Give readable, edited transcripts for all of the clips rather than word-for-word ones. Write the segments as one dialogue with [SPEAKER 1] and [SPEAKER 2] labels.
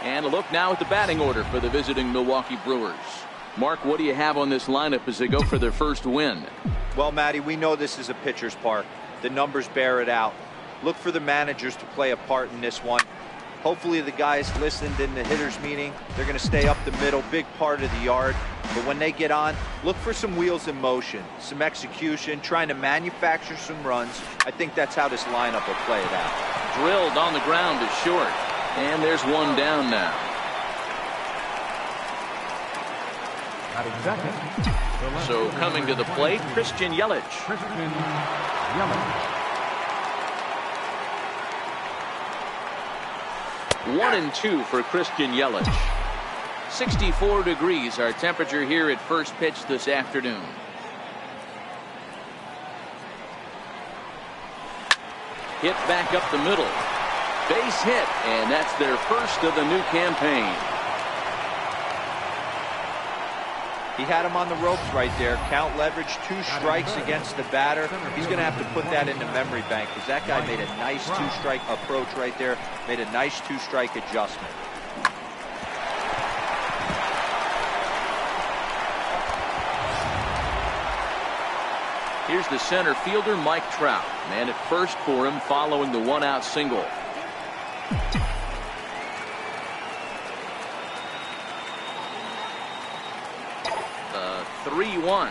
[SPEAKER 1] And a look now at the batting order for the visiting Milwaukee Brewers. Mark, what do you have on this lineup as they go for their first win?
[SPEAKER 2] Well, Matty, we know this is a pitcher's park. The numbers bear it out. Look for the managers to play a part in this one. Hopefully the guys listened in the hitters meeting. They're going to stay up the middle, big part of the yard. But when they get on, look for some wheels in motion, some execution, trying to manufacture some runs. I think that's how this lineup will play it out.
[SPEAKER 1] Drilled on the ground is short. And there's one down now. So coming to the plate, Christian Yelich. 1-2 for Christian Yelich. 64 degrees our temperature here at first pitch this afternoon. Hit back up the middle. Base hit, and that's their first of the new campaign.
[SPEAKER 2] He had him on the ropes right there. Count leverage, 2 strikes against the batter. He's going to have to put that in the memory bank because that guy made a nice 2-strike approach right there. Made a nice 2-strike adjustment.
[SPEAKER 1] Here's the center fielder, Mike Trout. Man at first for him following the 1-out single. The 3-1.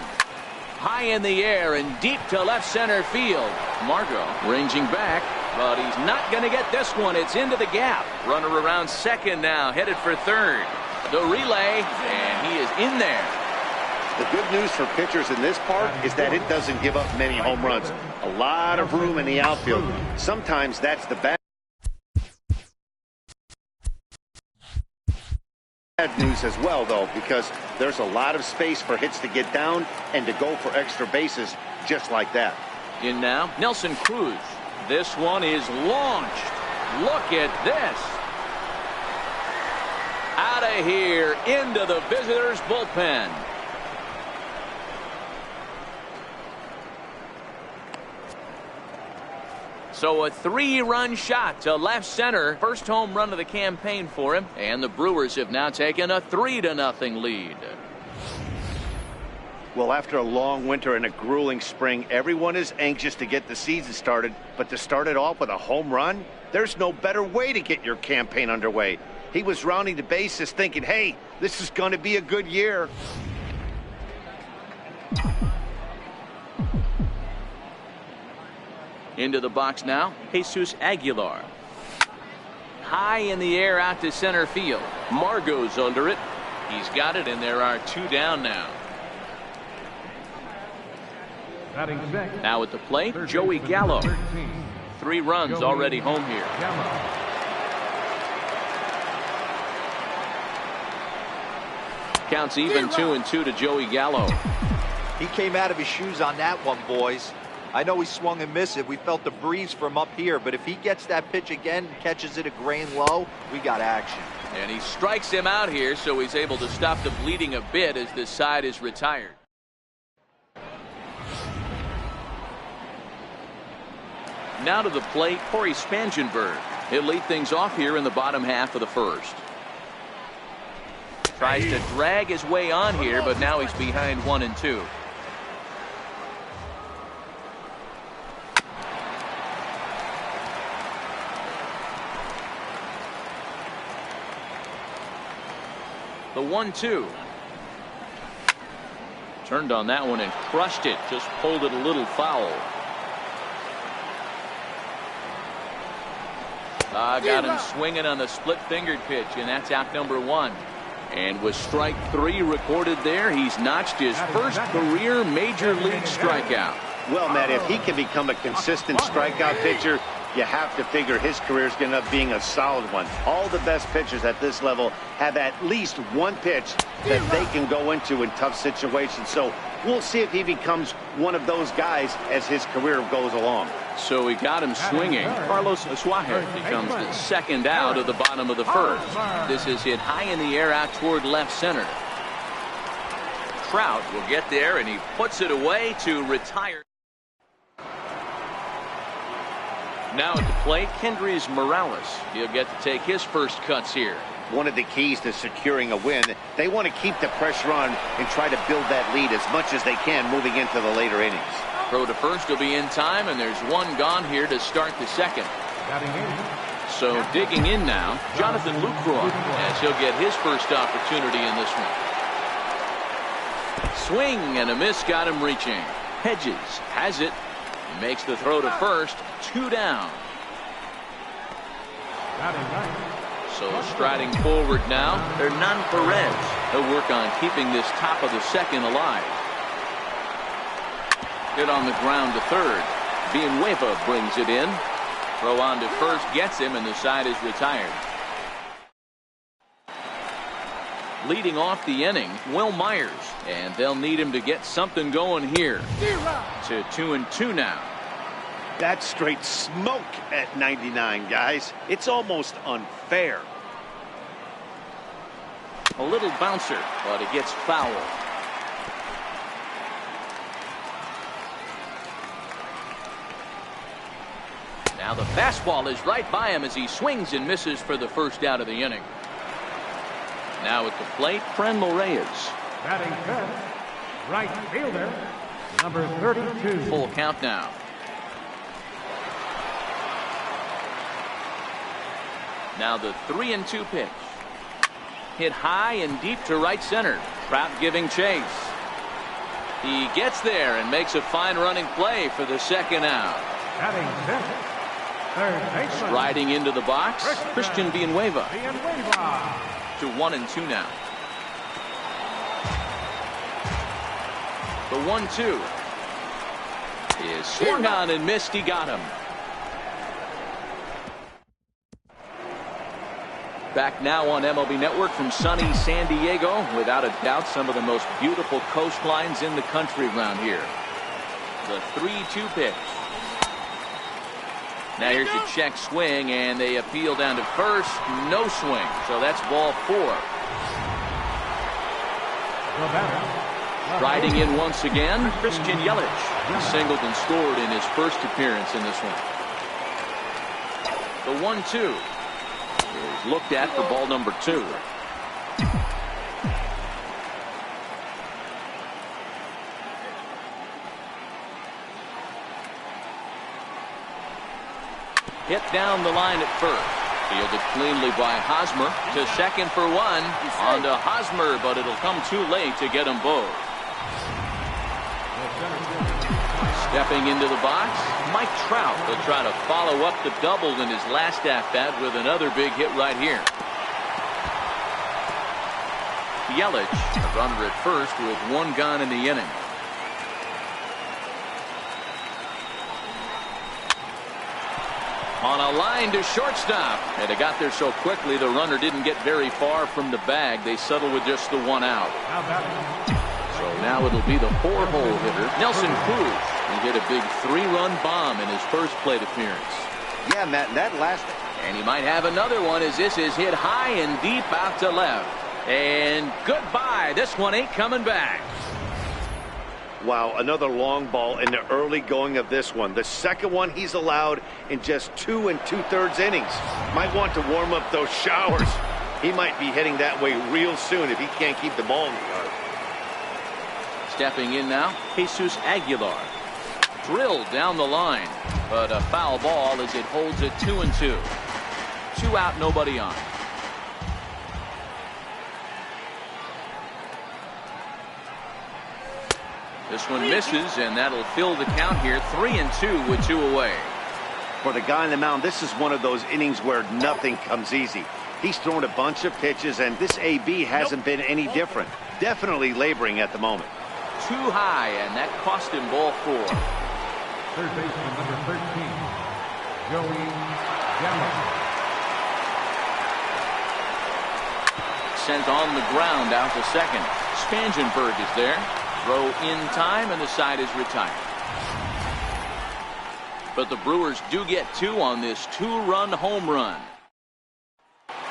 [SPEAKER 1] High in the air and deep to left center field. Margot ranging back, but he's not going to get this one. It's into the gap. Runner around second now, headed for third. The relay, and he is in there.
[SPEAKER 3] The good news for pitchers in this park is that it doesn't give up many home runs. A lot of room in the outfield. Sometimes that's the bad news as well, though, because there's a lot of space for hits to get down and to go for extra bases just like that.
[SPEAKER 1] In now, Nelson Cruz. This one is launched. Look at this. Out of here into the visitors' bullpen. So a 3-run shot to left center. First home run of the campaign for him. And the Brewers have now taken a 3-0 lead.
[SPEAKER 3] Well, after a long winter and a grueling spring, everyone is anxious to get the season started. But to start it off with a home run, there's no better way to get your campaign underway. He was rounding the bases thinking, hey, this is going to be a good year.
[SPEAKER 1] Into the box now, Jesus Aguilar. High in the air out to center field. Margot's under it. He's got it, and there are 2 down now. Now at the plate, Joey Gallo. 3 runs already home here. Counts even 2-2 to Joey Gallo.
[SPEAKER 2] He came out of his shoes on that one, boys. I know he swung and missed it. We felt the breeze from up here, but if he gets that pitch again and catches it a grain low, we got action.
[SPEAKER 1] And he strikes him out here, so he's able to stop the bleeding a bit as this side is retired. Now to the plate, Corey Spangenberg. He'll lead things off here in the bottom half of the first. Tries to drag his way on here, but now he's behind 1-2. The 1-2. Turned on that one and crushed it. Just pulled it a little foul. Got him swinging on the split-fingered pitch, and that's out number 1. And with strike 3 recorded there, he's notched his first career major league strikeout.
[SPEAKER 3] Well, Matt, if he can become a consistent strikeout pitcher, you have to figure his career is going to end up being a solid one. All the best pitchers at this level have at least one pitch that they can go into in tough situations. So we'll see if he becomes one of those guys as his career goes along.
[SPEAKER 1] So he got him swinging. Carlos Suarez becomes the second out of the bottom of the first. This is hit high in the air out toward left center. Trout will get there, and he puts it away to retire. Now at the plate, Kendrys Morales. He'll get to take his first cuts here.
[SPEAKER 3] one of the keys to securing a win. They want to keep the pressure on and try to build that lead as much as they can moving into the later innings.
[SPEAKER 1] Throw to first will be in time, and there's one gone here to start the second. So digging in now, Jonathan Lucroy, as he'll get his first opportunity in this one. Swing and a miss got him reaching. Hedges has it. Makes the throw to first. 2 down. So striding forward now, Hernan Perez. He'll work on keeping this top of the second alive. Hit on the ground to third. Villanueva brings it in. Throw on to first gets him, and the side is retired. Leading off the inning, Will Myers, and they'll need him to get something going here. To 2-2 now.
[SPEAKER 3] That's straight smoke at 99, guys. It's almost unfair.
[SPEAKER 1] A little bouncer, but it gets foul. Now the fastball is right by him as he swings and misses for the first out of the inning. Now at the plate, Franmil Reyes.
[SPEAKER 4] Batting fifth, right fielder, number 32.
[SPEAKER 1] Full count now. Now the 3-2 pitch. Hit high and deep to right center. Trout giving chase. He gets there and makes a fine running play for the second out.
[SPEAKER 4] Batting fifth, third baseman.
[SPEAKER 1] Riding into the box, Christian Villanueva.
[SPEAKER 4] Villanueva.
[SPEAKER 1] To 1-2 now. The 1-2 is swung on and missed. He got him. Back now on MLB Network from sunny San Diego. Without a doubt, some of the most beautiful coastlines in the country around here. The 3-2 pitch. Now here's the check swing, and they appeal down to first. No swing, so that's ball 4. Riding in once again, Christian Yelich. He singled and scored in his first appearance in this one. The 1-2 is looked at for ball number 2. Hit down the line at first. Fielded cleanly by Hosmer. To second for 1. On to Hosmer, but it'll come too late to get them both. Stepping into the box, Mike Trout will try to follow up the double in his last at-bat with another big hit right here. Yelich, a runner at first with 1 gone in the inning. On a line to shortstop, and it got there so quickly the runner didn't get very far from the bag. They settled with just the 1 out. So now it'll be the 4-hole hitter, Nelson Cruz. He hit a big 3-run bomb in his first plate appearance.
[SPEAKER 3] Yeah, Matt, that last.
[SPEAKER 1] And he might have another one as this is hit high and deep out to left. And goodbye. This one ain't coming back.
[SPEAKER 3] Wow, another long ball in the early going of this one. The second one he's allowed in just 2 2/3 innings. Might want to warm up those showers. He might be heading that way real soon if he can't keep the ball in the yard.
[SPEAKER 1] Stepping in now, Jesus Aguilar. Drilled down the line, but a foul ball as it holds it 2-2. 2 out, nobody on. This one misses, and that'll fill the count here. 3-2 with 2 away.
[SPEAKER 3] For the guy on the mound, this is one of those innings where nothing comes easy. He's thrown a bunch of pitches, and this AB hasn't been any different. Definitely laboring at the moment.
[SPEAKER 1] Too high, and that cost him ball 4.
[SPEAKER 4] Third baseman number 13, Joey Gallo.
[SPEAKER 1] Sent on the ground out to second. Spangenberg is there. Throw in time, and the side is retired. But the Brewers do get 2 on this 2-run home run.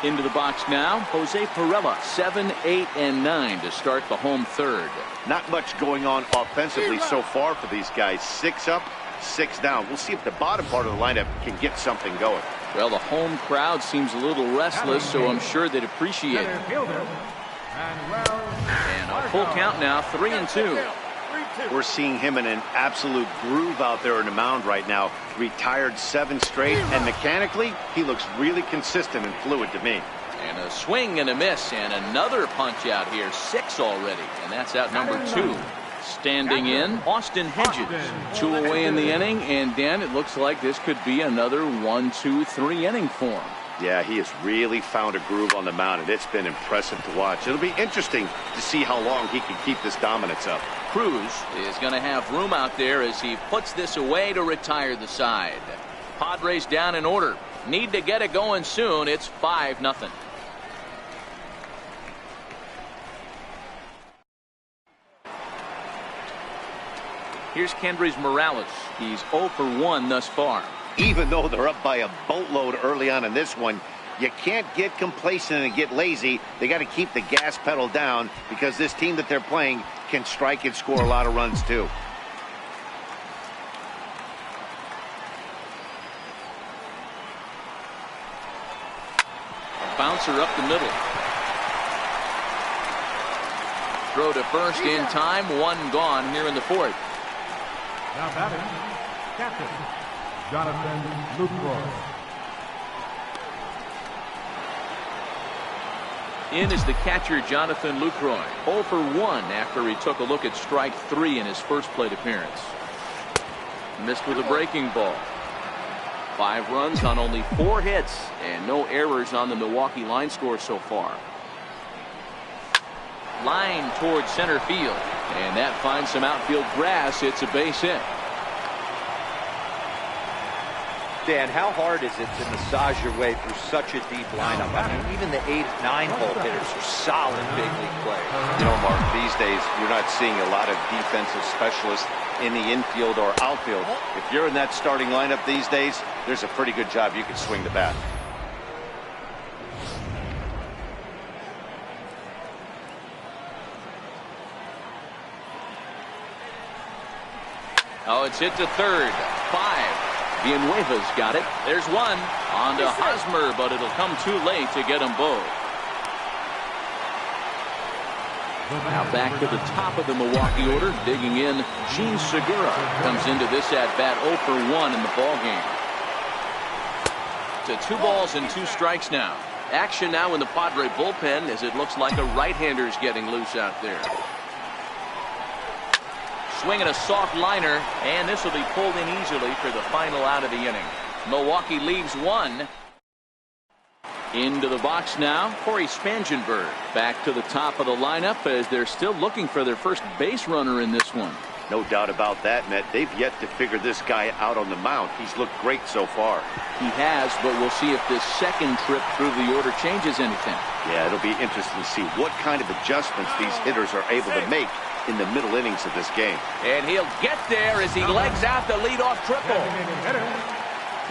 [SPEAKER 1] Into the box now, Jose Pirela, 7, 8, and 9 to start the home third.
[SPEAKER 3] Not much going on offensively so far for these guys. 6 up, 6 down. We'll see if the bottom part of the lineup can get something going.
[SPEAKER 1] Well, the home crowd seems a little restless, so I'm sure they'd appreciate it. And a full count now, 3-2.
[SPEAKER 3] We're seeing him in an absolute groove out there in the mound right now. Retired 7 straight, and mechanically, he looks really consistent and fluid to me.
[SPEAKER 1] And a swing and a miss, and another punch out here, 6 already, and that's out number 2. Standing in, Austin Hedges. 2 away in the inning, and Dan, it looks like this could be another 1-2-3 inning for him.
[SPEAKER 3] Yeah, he has really found a groove on the mound, and it's been impressive to watch. It'll be interesting to see how long he can keep this dominance up.
[SPEAKER 1] Cruz is going to have room out there as he puts this away to retire the side. Padres down in order. Need to get it going soon. It's 5-0. Here's Kendrys Morales. He's 0 for 1 thus far.
[SPEAKER 3] Even though they're up by a boatload early on in this one, you can't get complacent and get lazy. They got to keep the gas pedal down because this team that they're playing can strike and score a lot of runs too.
[SPEAKER 1] A bouncer up the middle. Throw to first in time. 1 gone here in the 4th.
[SPEAKER 4] Now batting, captain Jonathan Lucroy.
[SPEAKER 1] In is the catcher, Jonathan Lucroy. 0 for 1 after he took a look at strike 3 in his first plate appearance. Missed with a breaking ball. 5 runs on only 4 hits and no errors on the Milwaukee line score so far. Line towards center field, and that finds some outfield grass. It's a base hit.
[SPEAKER 2] Dan, how hard is it to massage your way through such a deep lineup? I mean, even the 8, 9 hole hitters are solid big league players.
[SPEAKER 3] You know, Mark, these days you're not seeing a lot of defensive specialists in the infield or outfield. If you're in that starting lineup these days, there's a pretty good job you can swing the bat.
[SPEAKER 1] Oh, it's hit to third. 5. Villanueva's got it. There's 1. On to Hosmer, but it'll come too late to get them both. Now back to the top of the Milwaukee order. Digging in, Gene Segura comes into this at-bat 0 for 1 in the ballgame. To 2 balls and 2 strikes now. Action now in the Padre bullpen as it looks like a right-hander's getting loose out there. Swinging a soft liner, and this will be pulled in easily for the final out of the inning. Milwaukee leaves 1. Into the box now, Corey Spangenberg. Back to the top of the lineup as they're still looking for their first base runner in this one.
[SPEAKER 3] No doubt about that, Matt. They've yet to figure this guy out on the mound. He's looked great so far.
[SPEAKER 1] He has, but we'll see if this second trip through the order changes anything.
[SPEAKER 3] Yeah, it'll be interesting to see what kind of adjustments these hitters are able to make in the middle innings of this game.
[SPEAKER 1] And he'll get there as he legs out the leadoff triple.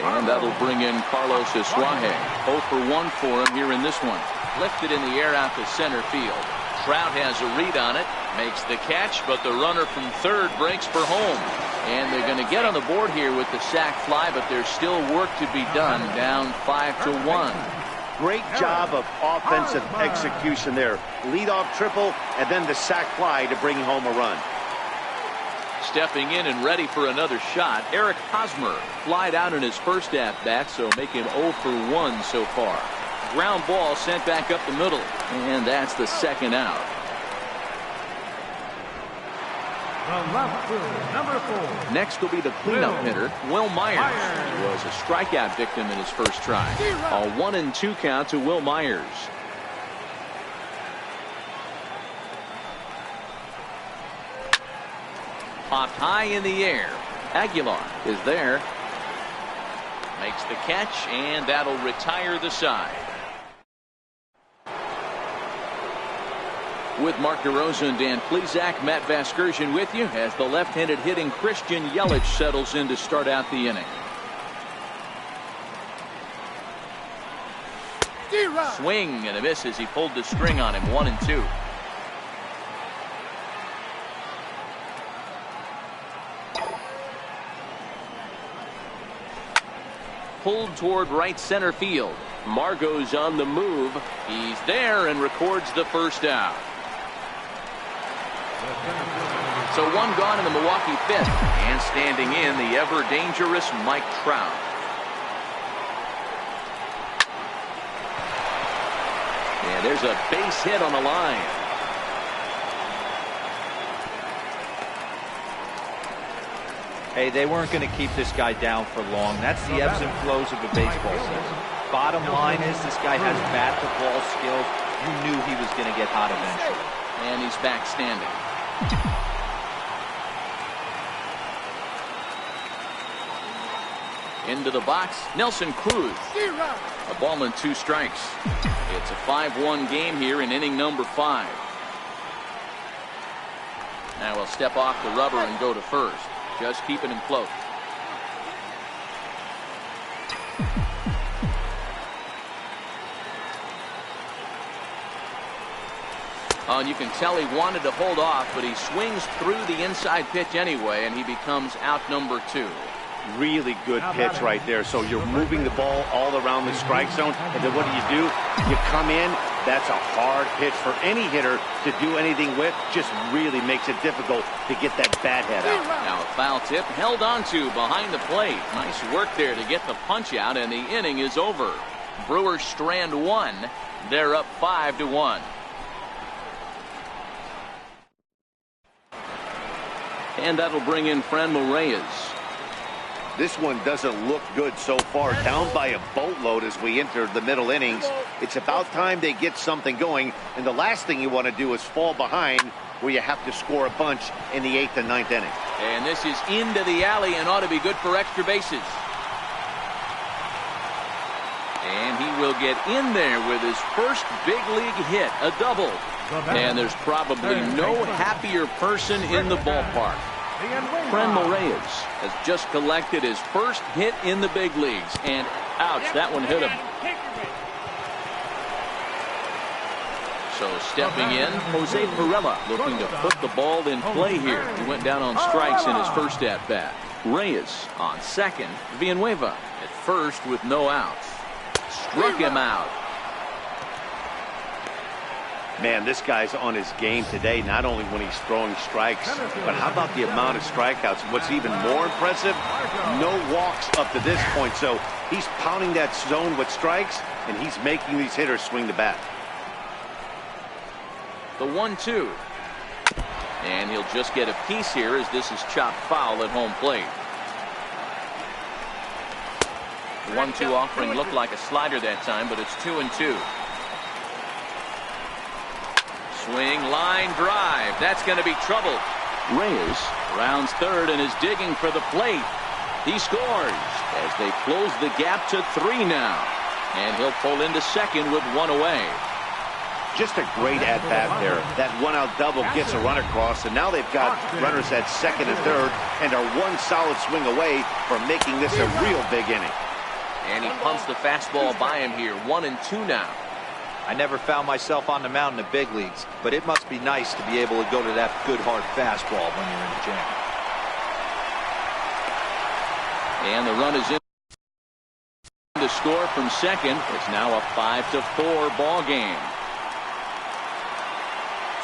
[SPEAKER 1] And that'll bring in Carlos Isuaje. 0 for 1 for him here in this one. Lifted in the air out to center field. Trout has a read on it. Makes the catch, but the runner from third breaks for home. And they're going to get on the board here with the sac fly, but there's still work to be done. Down 5-1.
[SPEAKER 3] Great job of offensive execution there. Leadoff triple and then the sac fly to bring home a run.
[SPEAKER 1] Stepping in and ready for another shot, Eric Hosmer flied out in his first at-bat, so make him 0 for 1 so far. Ground ball sent back up the middle, and that's the second out.
[SPEAKER 4] The left fielder, number 4.
[SPEAKER 1] Next will be the cleanup hitter, Will Myers. He was a strikeout victim in his first try. A 1-2 count to Will Myers. Popped high in the air. Aguilar is there. Makes the catch, and that'll retire the side. With Mark DeRosa and Dan Plesac, Matt Vasgersian with you as the left-handed hitting Christian Yelich settles in to start out the inning. Swing and a miss as he pulled the string on him. 1-2. pulled toward right center field. Margot's on the move. He's there and records the first out. So one gone in the Milwaukee fifth. And standing in, the ever-dangerous Mike Trout. And there's a base hit on the line.
[SPEAKER 2] Hey, they weren't going to keep this guy down for long. That's the ebbs and flows of a baseball season. Bottom line is this guy has bat-to-ball skills. You knew he was going to get hot eventually.
[SPEAKER 1] And he's back standing. Into the box, Nelson Cruz. A ball and 2 strikes. It's a 5-1 game here in inning number 5. Now he'll step off the rubber and go to first. Just keeping him close. Oh, and you can tell he wanted to hold off, but he swings through the inside pitch anyway, and he becomes out number 2.
[SPEAKER 3] Really good pitch right there. So you're moving the ball all around the strike zone, and then what do? You come in. That's a hard pitch for any hitter to do anything with. Just really makes it difficult to get that bat head out.
[SPEAKER 1] Now a foul tip held onto behind the plate. Nice work there to get the punch out, and the inning is over. Brewers strand 1. They're up 5-1. And that'll bring in Franmil Reyes.
[SPEAKER 3] This one doesn't look good so far. Down by a boatload as we enter the middle innings. It's about time they get something going. And the last thing you want to do is fall behind where you have to score a bunch in the 8th and 9th inning.
[SPEAKER 1] And this is into the alley and ought to be good for extra bases. And he will get in there with his first big league hit, a double. And there's probably no happier person in the ballpark. Franmil Reyes has just collected his first hit in the big leagues, and ouch, that one hit him. So stepping in, Jose Pirela looking to put the ball in play here. He went down on strikes in his first at bat. Reyes on second, Villanueva at first with no outs. Struck him out.
[SPEAKER 3] Man, this guy's on his game today, not only when he's throwing strikes, but how about the amount of strikeouts? What's even more impressive, no walks up to this point. So he's pounding that zone with strikes, and he's making these hitters swing the bat.
[SPEAKER 1] The 1-2. And he'll just get a piece here as this is chopped foul at home plate. The 1-2 offering looked like a slider that time, but it's 2-2. Swing, line drive. That's going to be trouble. Reyes rounds third and is digging for the plate. He scores as they close the gap to 3 now. And he'll pull into second with 1 away.
[SPEAKER 3] Just a great at-bat there. That one-out double gets a run across, and now they've got runners at second and third and are one solid swing away from making this a real big inning.
[SPEAKER 1] And he pumps the fastball by him here. 1-2 now.
[SPEAKER 2] I never found myself on the mound in the big leagues, but it must be nice to be able to go to that good hard fastball when you're in the jam.
[SPEAKER 1] And the run is in to score from second. It's now a 5-4 ball game.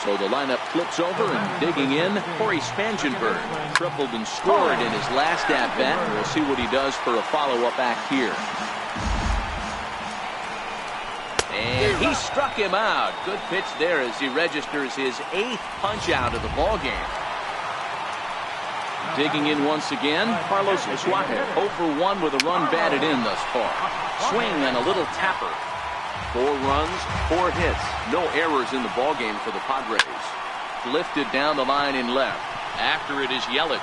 [SPEAKER 1] So the lineup flips over and digging in, Corey Spangenberg tripled and scored in his last at bat. We'll see what he does for a follow-up act here. And he struck him out. Good pitch there as he registers his 8th punch out of the ball game. Digging in once again, Carlos Suarez 0 for 1 with a run batted in thus far. Swing and a little tapper. 4 runs, 4 hits, no errors in the ball game for the Padres. Lifted down the line in left. After it is Yelich.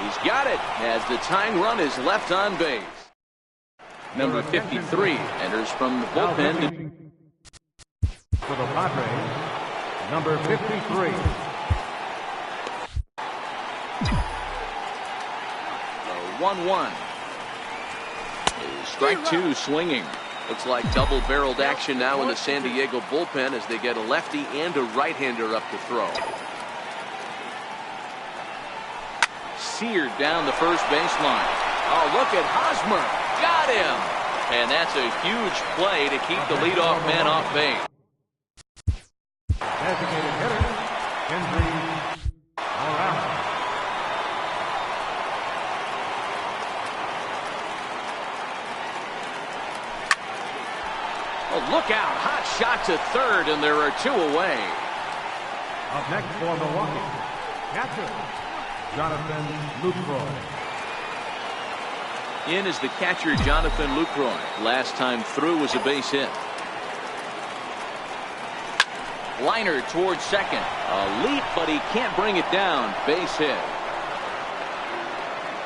[SPEAKER 1] He's got it as the tying run is left on base. Number 53 enters from the bullpen.
[SPEAKER 4] For the Padres, number 53.
[SPEAKER 1] 1-1. Strike 2 swinging. Looks like double-barreled action now in the San Diego bullpen as they get a lefty and a right-hander up to throw. Seared down the first baseline. Oh, look at Hosmer. Got him. And that's a huge play to keep the leadoff man off base.
[SPEAKER 4] Designated hitter, Henry. All out.
[SPEAKER 1] Oh, look out. Hot shot to third, and there are 2 away.
[SPEAKER 4] Up next for Milwaukee, catcher, Jonathan Lucroy.
[SPEAKER 1] In is the catcher, Jonathan Lucroy. Last time through was a base hit. Liner towards second. A leap, but he can't bring it down. Base hit.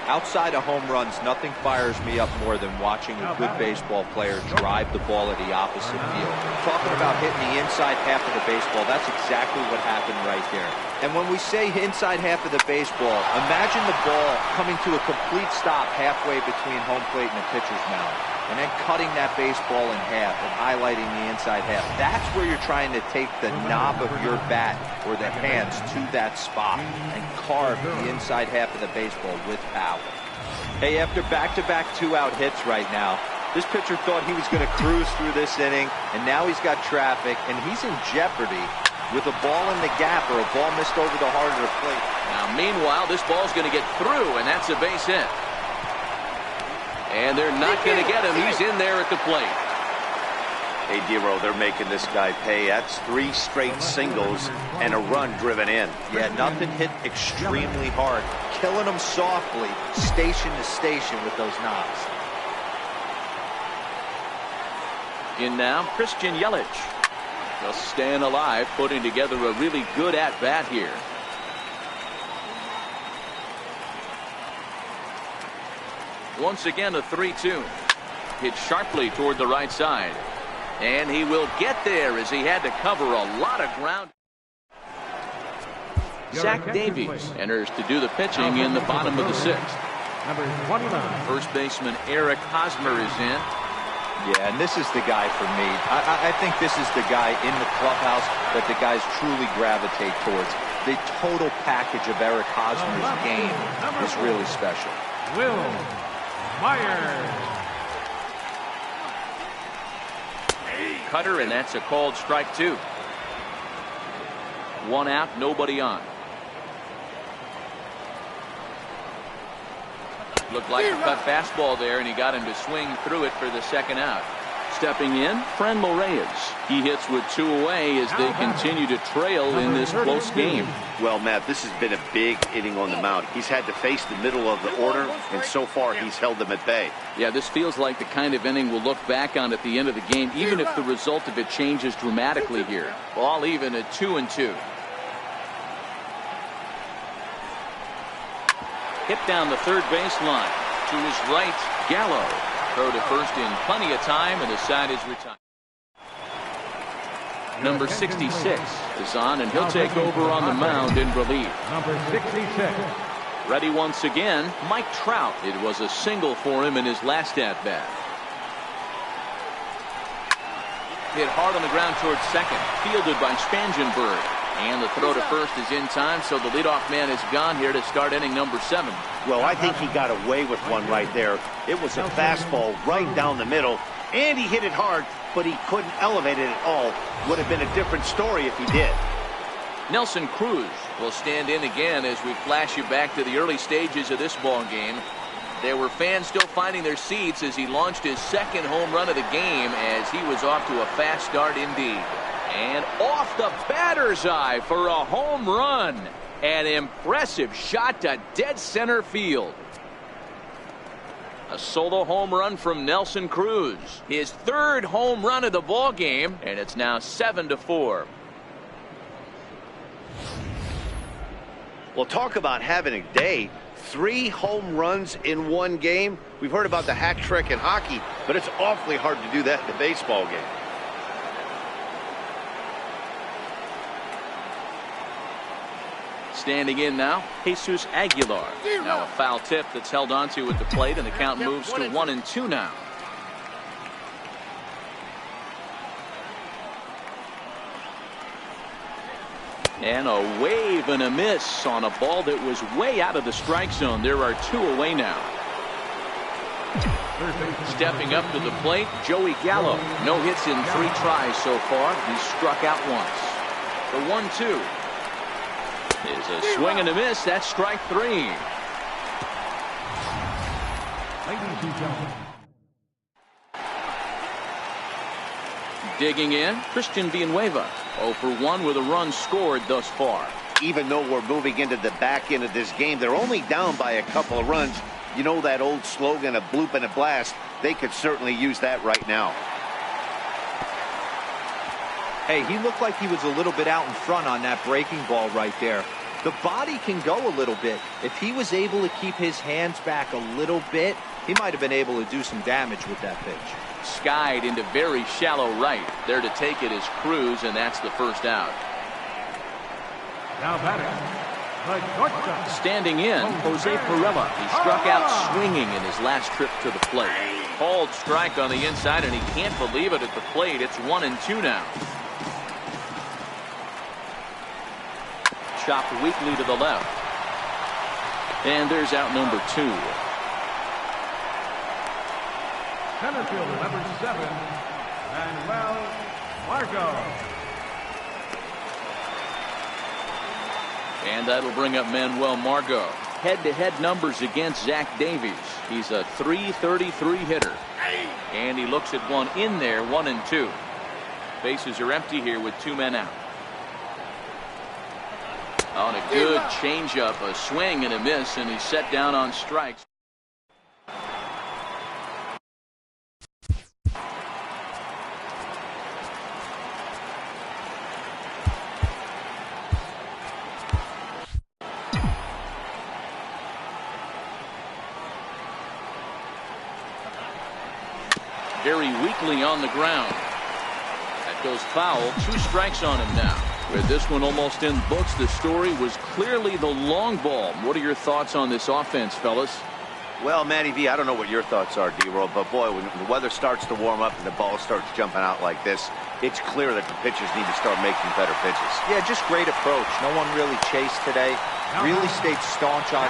[SPEAKER 2] Outside of home runs, nothing fires me up more than watching a good baseball player drive the ball at the opposite field. Talking about hitting the inside half of the baseball, that's exactly what happened right there. And when we say inside half of the baseball, imagine the ball coming to a complete stop halfway between home plate and the pitcher's mound, and then cutting that baseball in half and highlighting the inside half. That's where you're trying to take the knob of your bat or the hands to that spot and carve the inside half of the baseball with power. Hey, after back-to-back 2-out hits right now, this pitcher thought he was going to cruise through this inning, and now he's got traffic, and he's in jeopardy with a ball in the gap or a ball missed over the heart of the plate.
[SPEAKER 1] Now, meanwhile, this ball's going to get through, and that's a base hit. And they're not going to get him. He's in there at the plate.
[SPEAKER 3] Hey, Dero, they're making this guy pay. That's 3 straight singles and a run driven in.
[SPEAKER 2] Yeah, nothing hit extremely hard. Killing them softly, station to station with those knobs.
[SPEAKER 1] In now, Christian Yelich. Just staying alive, putting together a really good at-bat here. Once again, a 3-2. Hit sharply toward the right side. And he will get there as he had to cover a lot of ground. Zach Davies enters to do the pitching in the bottom of the 6th.
[SPEAKER 4] Number 29.
[SPEAKER 1] First baseman Eric Hosmer is in.
[SPEAKER 2] Yeah, and this is the guy for me. I think this is the guy in the clubhouse that the guys truly gravitate towards. The total package of Eric Hosmer's game is really special.
[SPEAKER 4] Will Myers.
[SPEAKER 1] Cutter, and that's a called strike 2. 1 out, nobody on. Looked like a cut fastball there, and he got him to swing through it for the 2nd out. Stepping in, Franmil Reyes. He hits with 2 away as they continue to trail in this close game.
[SPEAKER 3] Well, Matt, this has been a big inning on the mound. He's had to face the middle of the order, and so far he's held them at bay.
[SPEAKER 1] Yeah, this feels like the kind of inning we'll look back on at the end of the game, even if the result of it changes dramatically here. Ball even at 2-2. Hit down the third baseline. To his right, Gallo. Throw to first in plenty of time, and the side is retired. Number 66 is on, and he'll take over on the mound in relief.
[SPEAKER 4] Number 66.
[SPEAKER 1] Ready once again, Mike Trout. It was a single for him in his last at-bat. Hit hard on the ground towards second, fielded by Spangenberg. And the throw to first is in time, so the leadoff man is gone here to start inning number 7.
[SPEAKER 3] Well, I think he got away with one right there. It was a fastball right down the middle, and he hit it hard, but he couldn't elevate it at all. Would have been a different story if he did.
[SPEAKER 1] Nelson Cruz will stand in again as we flash you back to the early stages of this ball game. There were fans still finding their seats as he launched his 2nd home run of the game as he was off to a fast start indeed. And off the batter's eye for a home run. An impressive shot to dead center field. A solo home run from Nelson Cruz. His 3rd home run of the ball game, and it's now 7-4.
[SPEAKER 3] Well, talk about having a day. 3 home runs in one game. We've heard about the hat trick in hockey, but it's awfully hard to do that in a baseball game.
[SPEAKER 1] Standing in now, Jesus Aguilar. Now a foul tip that's held onto at the plate, and the count moves to 1-2 now. And a wave and a miss on a ball that was way out of the strike zone. There are 2 away now. Stepping up to the plate, Joey Gallo. No hits in 3 tries so far. He's struck out once. The 1-2 is a swing and a miss. That's strike 3.
[SPEAKER 4] Ladies and gentlemen.
[SPEAKER 1] Digging in, Christian Villanueva. 0 for 1 with a run scored thus far.
[SPEAKER 3] Even though we're moving into the back end of this game, they're only down by a couple of runs. You know that old slogan, a bloop and a blast? They could certainly use that right now.
[SPEAKER 2] Hey, he looked like he was a little bit out in front on that breaking ball right there. The body can go a little bit. If he was able to keep his hands back a little bit, he might have been able to do some damage with that pitch.
[SPEAKER 1] Skied into very shallow right. There to take it is Cruz, and that's the first out.
[SPEAKER 4] Now batting, the shortstop.
[SPEAKER 1] Standing in, Jose Perella. He struck out swinging in his last trip to the plate. Called strike on the inside, and he can't believe it at the plate. It's 1-2 now. Chopped weakly to the left. And there's out number 2.
[SPEAKER 4] Center fielder number 7, Manuel Margot.
[SPEAKER 1] And that'll bring up Manuel Margot. Head-to-head numbers against Zach Davies. He's a .333 hitter. And he looks at one in there, 1-2. Bases are empty here with 2 men out. On a good changeup, a swing and a miss, and he's set down on strikes. Very weakly on the ground. That goes foul. 2 strikes on him now. With this one almost in books, the story was clearly the long ball. What are your thoughts on this offense, fellas?
[SPEAKER 3] Well, Matty V, I don't know what your thoughts are, D-Roll, but boy, when the weather starts to warm up and the ball starts jumping out like this, it's clear that the pitchers need to start making better pitches.
[SPEAKER 2] Yeah, just great approach. No one really chased today. Really stayed staunch on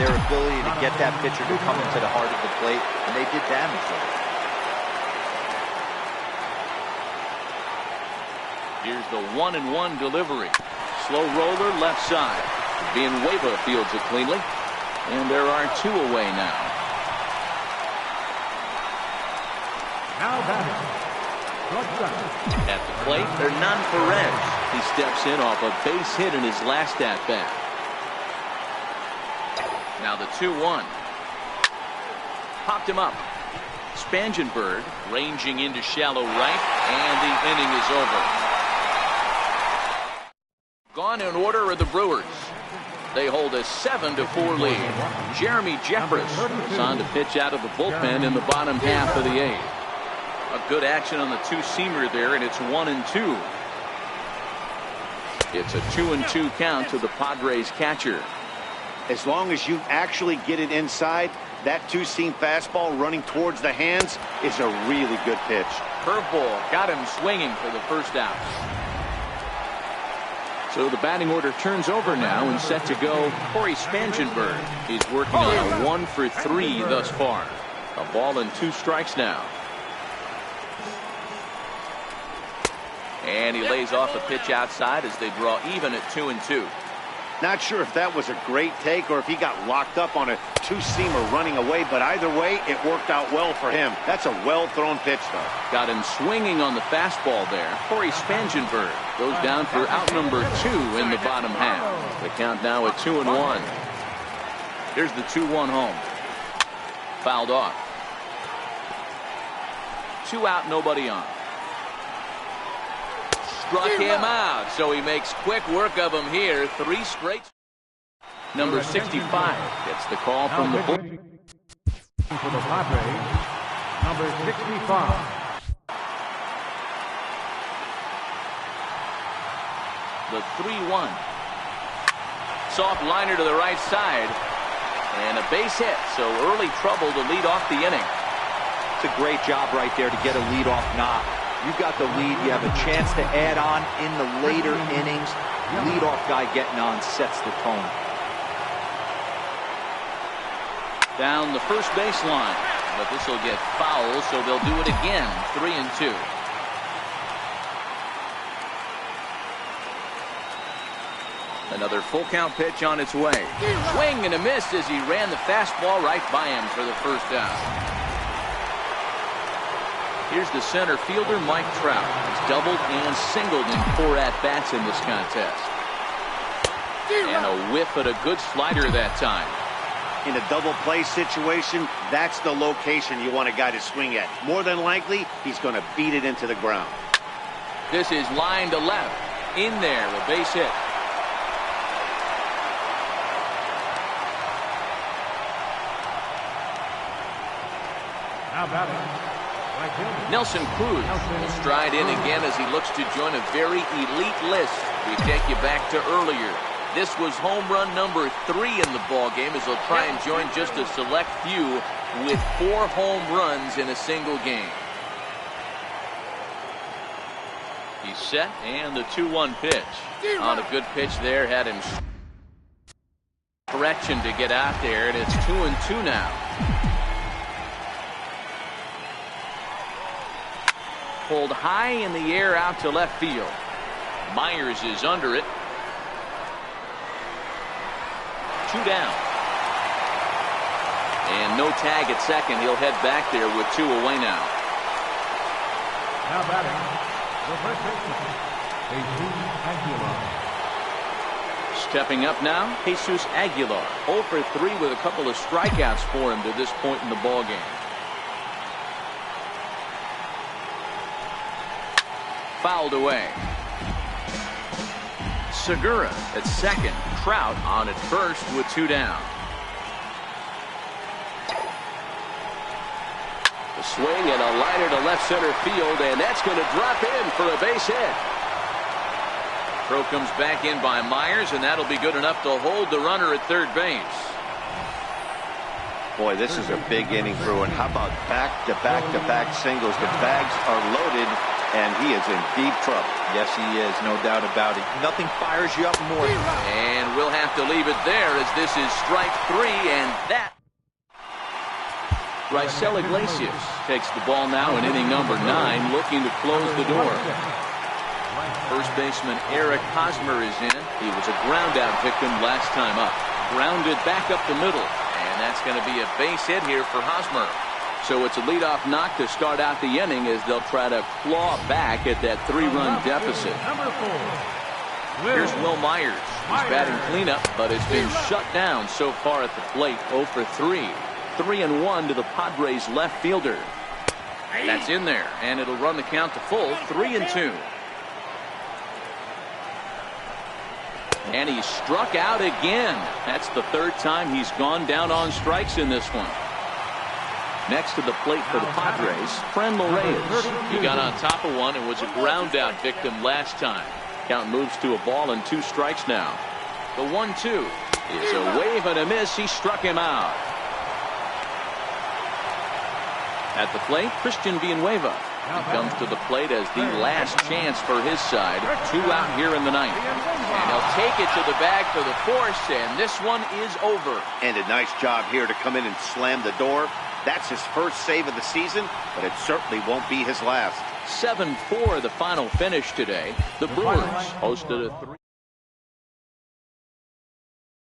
[SPEAKER 2] their ability to get that pitcher to come into the heart of the plate, and they did damage there.
[SPEAKER 1] Here's the 1-1 delivery. Slow roller left side. Villanueva fields it cleanly. And there are 2 away now.
[SPEAKER 4] Now batting, shortstop.
[SPEAKER 1] At the plate, Hernan Perez. He steps in off a base hit in his last at-bat. Now the 2-1. Popped him up. Spangenberg ranging into shallow right, and the inning is over. Gone in order are the Brewers. They hold a 7-4 lead. Jeremy Jeffress is on to pitch out of the bullpen in the bottom half of the 8th. A good action on the 2-seamer there, and it's 1-2. It's a 2-2 count to the Padres catcher.
[SPEAKER 3] As long as you actually get it inside, that 2-seam fastball running towards the hands is a really good pitch.
[SPEAKER 1] Curveball got him swinging for the first out. So the batting order turns over now and set to go. Corey Spangenberg. He's working on a 1 for 3 thus far. A ball and 2 strikes now. And he lays off a pitch outside as they draw even at 2-2.
[SPEAKER 3] Not sure if that was a great take or if he got locked up on a 2-seamer running away, but either way, it worked out well for him. That's a well-thrown pitch, though.
[SPEAKER 1] Got him swinging on the fastball there. Corey Spangenberg goes down for out number 2 in the bottom half. The count now at 2-1. Here's the 2-1 home. Fouled off. 2 out, nobody on. Struck him out, so he makes quick work of him here. 3 straight. Number 65 gets the call from the bull.
[SPEAKER 4] For the Padres, number 65.
[SPEAKER 1] The 3-1. Soft liner to the right side. And a base hit, so early trouble to lead off the inning.
[SPEAKER 2] It's a great job right there to get a leadoff knock. You've got the lead. You have a chance to add on in the later innings. Leadoff guy getting on sets the tone.
[SPEAKER 1] Down the first baseline. but this will get fouled, so they'll do it again. 3-2. Another full count pitch on its way. Swing and a miss as he ran the fastball right by him for the first down. Here's the center fielder, Mike Trout. He's doubled and singled in 4 at-bats in this contest. And a whiff at a good slider that time.
[SPEAKER 3] In a double play situation, that's the location you want a guy to swing at. More than likely, he's going to beat it into the ground.
[SPEAKER 1] This is line to left. In there, a base hit.
[SPEAKER 4] Now batting.
[SPEAKER 1] Nelson Cruz will stride in again as he looks to join a very elite list. We take you back to earlier. This was home run number 3 in the ball game as he'll try and join just a select few with 4 home runs in a single game. He's set, and the 2-1 pitch. On a good pitch there, had him stretching to get out there, and it's 2-2 now. Pulled high in the air out to left field. Myers is under it. 2 down. And no tag at second. He'll head back there with 2 away now.
[SPEAKER 4] Now batting, the first baseman, Jesus Aguilar.
[SPEAKER 1] Stepping up now, Jesus Aguilar. 0 for 3 with a couple of strikeouts for him to this point in the ball game. Fouled away. Segura at second. Trout on at first with 2 down. The swing and a liner to left center field, and that's going to drop in for a base hit. Throw comes back in by Myers, and that'll be good enough to hold the runner at third base.
[SPEAKER 3] Boy, this is a big inning for him. How about back-to-back singles? The bags are loaded, and he is in deep trouble.
[SPEAKER 2] Yes, he is, no doubt about it. Nothing fires you up more.
[SPEAKER 1] And we'll have to leave it there as this is strike 3, and that. Raisel Iglesias takes the ball now in inning number 9, looking to close the door. First baseman Eric Hosmer is in. He was a ground-out victim last time up. Grounded back up the middle. And that's going to be a base hit here for Hosmer. So it's a leadoff knock to start out the inning as they'll try to claw back at that 3-run deficit. Here's Will Myers. He's batting cleanup, but has been shut down so far at the plate. 0 for 3. 3-1 to the Padres left fielder. That's in there, and it'll run the count to full. 3-2. And he struck out again. That's the 3rd time he's gone down on strikes in this one. Next to the plate for the Padres, Franmil Reyes. He got on top of one and was a ground-out victim last time. Count moves to a ball and 2 strikes now. The 1-2 is a wave and a miss. He struck him out. At the plate, Christian Villanueva. He comes to the plate as the last chance for his side. 2 out here in the 9th. And he'll take it to the bag for the force, and this one is over.
[SPEAKER 3] And a nice job here to come in and slam the door. That's his first save of the season, but it certainly won't be his last.
[SPEAKER 1] 7-4 the final finish today. The Brewers hosted a 3.